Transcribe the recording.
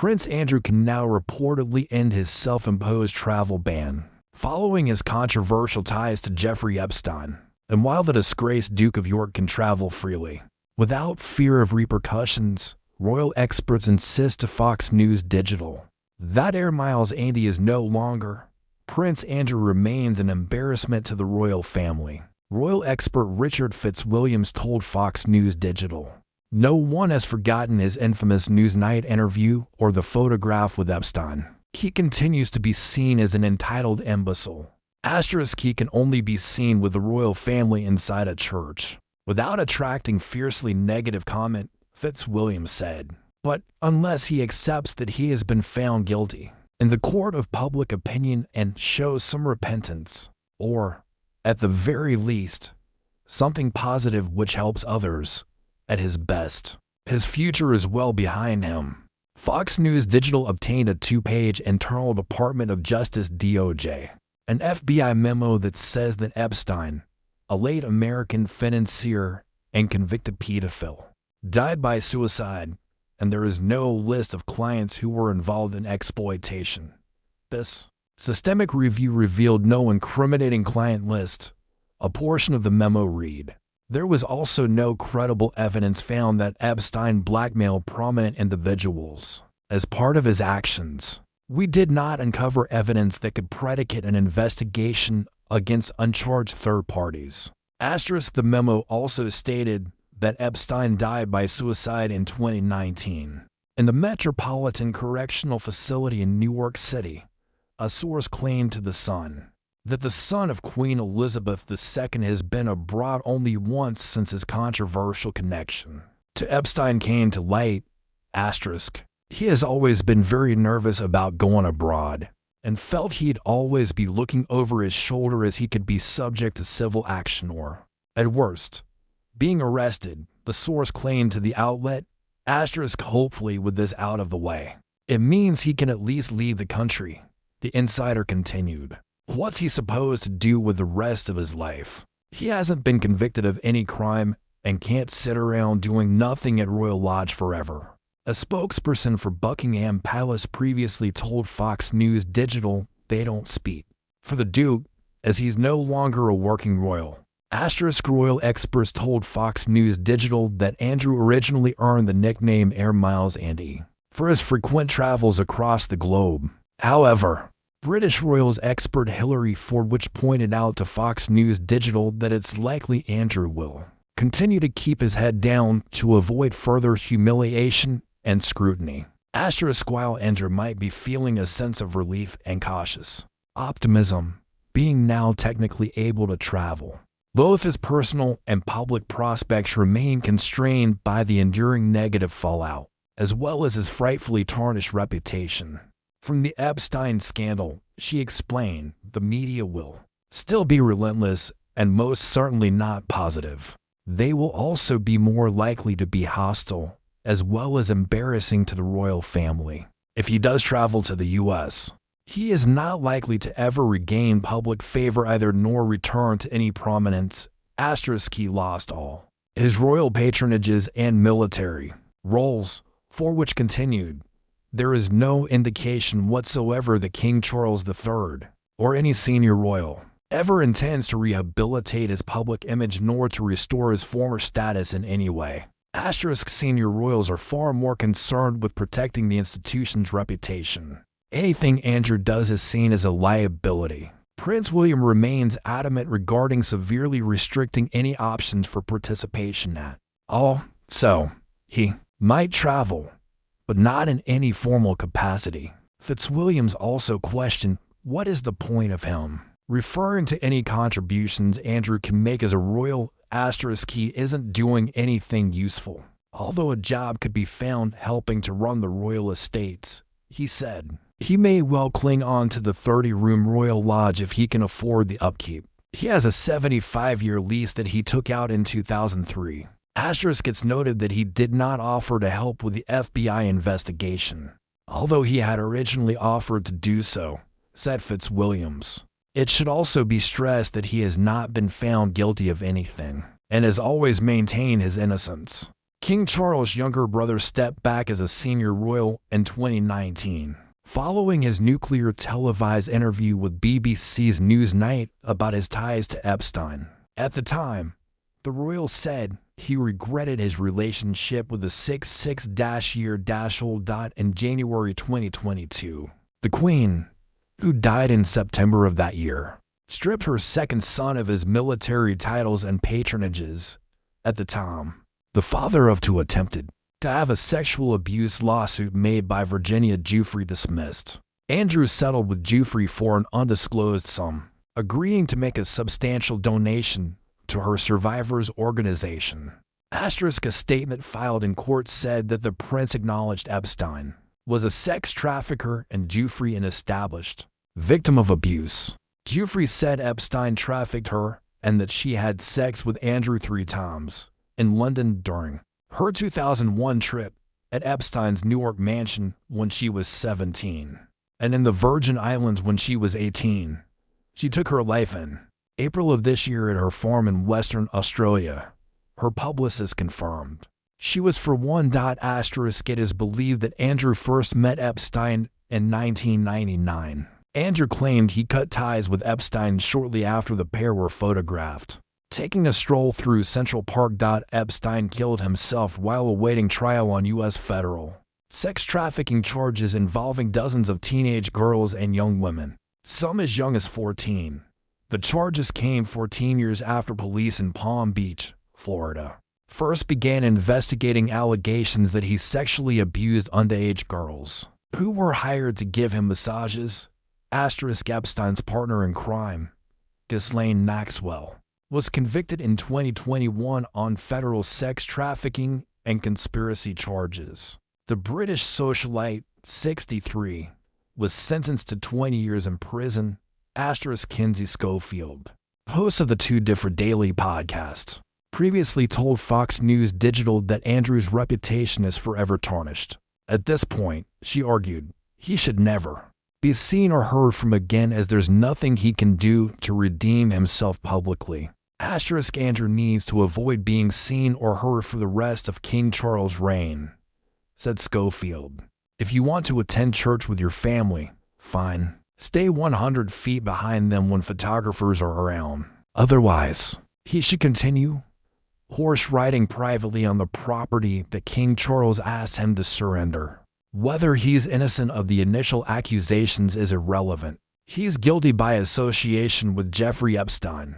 Prince Andrew can now reportedly end his self-imposed travel ban, following his controversial ties to Jeffrey Epstein. And while the disgraced Duke of York can travel freely, without fear of repercussions, royal experts insist to Fox News Digital that Air Miles Andy is no longer. Prince Andrew remains an embarrassment to the royal family. Royal expert Richard Fitzwilliams told Fox News Digital, "No one has forgotten his infamous Newsnight interview or the photograph with Epstein. He continues to be seen as an entitled imbecile. He can only be seen with the royal family inside a church, without attracting fiercely negative comment," Fitzwilliams said. But unless he accepts that he has been found guilty in the court of public opinion and shows some repentance, or, at the very least, something positive which helps others, at his best, his future is well behind him. Fox News Digital obtained a 2-page internal Department of Justice DOJ, an FBI memo that says that Epstein, a late American financier and convicted pedophile, died by suicide, and there is no list of clients who were involved in exploitation. This systemic review revealed no incriminating client list. A portion of the memo read, "There was also no credible evidence found that Epstein blackmailed prominent individuals as part of his actions. We did not uncover evidence that could predicate an investigation against uncharged third parties." The memo also stated that Epstein died by suicide in 2019 in the Metropolitan Correctional Facility in New York City. A source claimed to The Sun that the son of Queen Elizabeth II has been abroad only once since his controversial connection to Epstein came to light. He has always been very nervous about going abroad and felt he'd always be looking over his shoulder as he could be subject to civil action or, at worst, being arrested, the source claimed to the outlet. Hopefully with this out of the way, it means he can at least leave the country, the insider continued. What's he supposed to do with the rest of his life? He hasn't been convicted of any crime and can't sit around doing nothing at Royal Lodge forever. A spokesperson for Buckingham Palace previously told Fox News Digital they don't speak for the Duke, as he's no longer a working royal. Royal experts told Fox News Digital that Andrew originally earned the nickname Air Miles Andy for his frequent travels across the globe. However, British royals expert Hilary Fordwich pointed out to Fox News Digital that it's likely Andrew will continue to keep his head down to avoid further humiliation and scrutiny. While Andrew might be feeling a sense of relief and cautious optimism, being now technically able to travel, both his personal and public prospects remain constrained by the enduring negative fallout, as well as his frightfully tarnished reputation from the Epstein scandal. She explained, "The media will still be relentless and most certainly not positive. They will also be more likely to be hostile, as well as embarrassing to the royal family. If he does travel to the U.S., he is not likely to ever regain public favor either nor return to any prominence." He lost all his royal patronages and military roles, for which continued, "There is no indication whatsoever that King Charles III, or any senior royal, ever intends to rehabilitate his public image nor to restore his former status in any way." Senior royals are far more concerned with protecting the institution's reputation. Anything Andrew does is seen as a liability. Prince William remains adamant regarding severely restricting any options for participation at all, so he might travel, but not in any formal capacity. Fitzwilliams also questioned, what is the point of him referring to any contributions Andrew can make as a royal? He isn't doing anything useful, although a job could be found helping to run the royal estates, he said. He may well cling on to the 30-room Royal Lodge if he can afford the upkeep. He has a 75-year lease that he took out in 2003. It's noted that he did not offer to help with the FBI investigation, although he had originally offered to do so, said Fitzwilliams. It should also be stressed that he has not been found guilty of anything, and has always maintained his innocence. King Charles' younger brother stepped back as a senior royal in 2019, following his nuclear televised interview with BBC's Newsnight about his ties to Epstein. At the time, the royal said he regretted his relationship with the 66-year-old in January 2022. The Queen, who died in September of that year, stripped her second son of his military titles and patronages. At the time, the father of two attempted to have a sexual abuse lawsuit made by Virginia Giuffre dismissed. Andrew settled with Giuffre for an undisclosed sum, agreeing to make a substantial donation to her survivors' organization. A statement filed in court said that the prince acknowledged Epstein was a sex trafficker and Giuffre an established victim of abuse. Giuffre said Epstein trafficked her and that she had sex with Andrew 3 times in London during her 2001 trip at Epstein's Newark mansion when she was 17, and in the Virgin Islands when she was 18. She took her life in April of this year at her farm in Western Australia, her publicist confirmed. She was for one. It is believed that Andrew first met Epstein in 1999. Andrew claimed he cut ties with Epstein shortly after the pair were photographed taking a stroll through Central Park. Epstein killed himself while awaiting trial on U.S. federal sex trafficking charges involving dozens of teenage girls and young women, some as young as 14. The charges came 14 years after police in Palm Beach, Florida, first began investigating allegations that he sexually abused underage girls who were hired to give him massages. Epstein's partner in crime, Ghislaine Maxwell, was convicted in 2021 on federal sex trafficking and conspiracy charges. The British socialite, 63, was sentenced to 20 years in prison. Kinsey Schofield, host of the Two Different Daily podcast, previously told Fox News Digital that Andrew's reputation is forever tarnished. At this point, she argued, he should never be seen or heard from again as there's nothing he can do to redeem himself publicly. Andrew needs to avoid being seen or heard for the rest of King Charles' reign, said Schofield. If you want to attend church with your family, fine. Stay 100 feet behind them when photographers are around. Otherwise, he should continue horse riding privately on the property that King Charles asked him to surrender. Whether he's innocent of the initial accusations is irrelevant. He's guilty by association with Jeffrey Epstein.